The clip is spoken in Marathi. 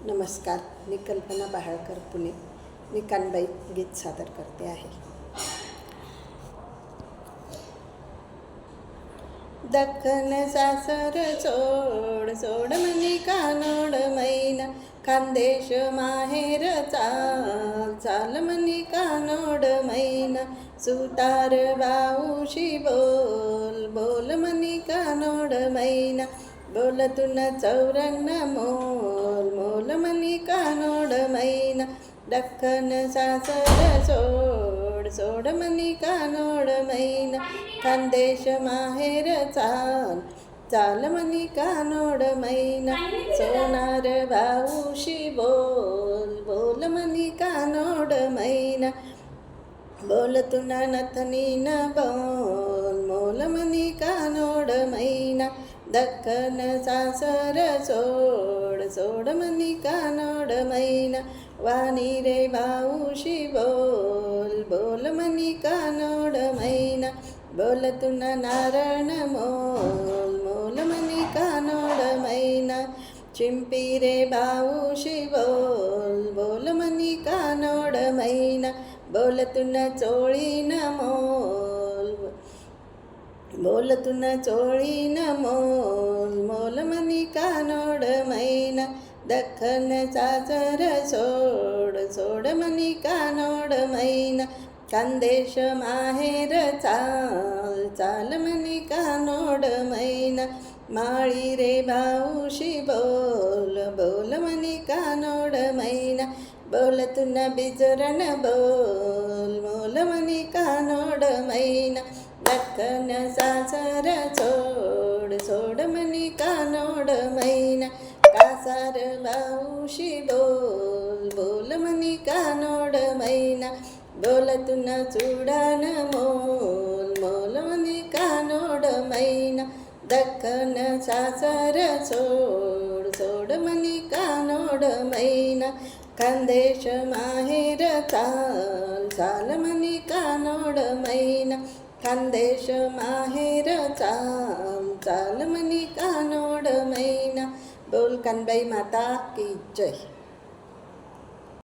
नमस्कार, मी कल्पना बहाळकर पुणे. मी कानबाई गीत सादर करते आहे. दख्खन सासर सोड सोड मनी कानोड मैना, खानदेश माहेर चाल चाल मनी कानोड मैना, सुतार बाऊशी बोल बोल मनी कानोड मैना, बोल तुन चौरंग मोल मोल मनी कानोड मैना, दख्खन सासर सोड सोड मनी कानोड मैना, खानदेश माहेर चाल चाल मनी कानोड मैना, सोनार भाऊशी बोल बोल मनी कानोड मैना, बोल तुना नथनी न बोल मोल मनी कानोड मैना, दख्खन सासर सोड सोड मनी कानोड मैना, वाणी रे भाऊशी बोल बोल मनी कानोड मैना, बोल तुना नारण मोल मोल मनी कानोड मैना, चिंपी रे भाऊशी बोल बोल मनी कानोड मैना, बोल तुना चोळीन मोल बोल तुना चोळीन मोल मोल मनी कानोड मैना, दख्खन सासर सोड सोड मनी कानोड मैना, खानदेश माहेर चाल चाल मनी कानोड मैना, माळी रे भाऊशी बोल बोल मनी कानोड मैना, बोल तुना बिजरण बोल मोल मनी कानोड मैना, दख्खन सासर सोड सोड मनी कानोड मैना, कासार भाऊशी बोल बोल मनी कानोड मैना, बोल तुना चूडान मोल मोल मनी कानोड मैना, दख्खन सासर सोड सोड मनी कानोड मैना, खानदेश माहेर चाल चाल मनी कानोड मैना, खानदेश माहेर चाल चाल मनी कानोड मैना. बोल कानबाई माता की जय.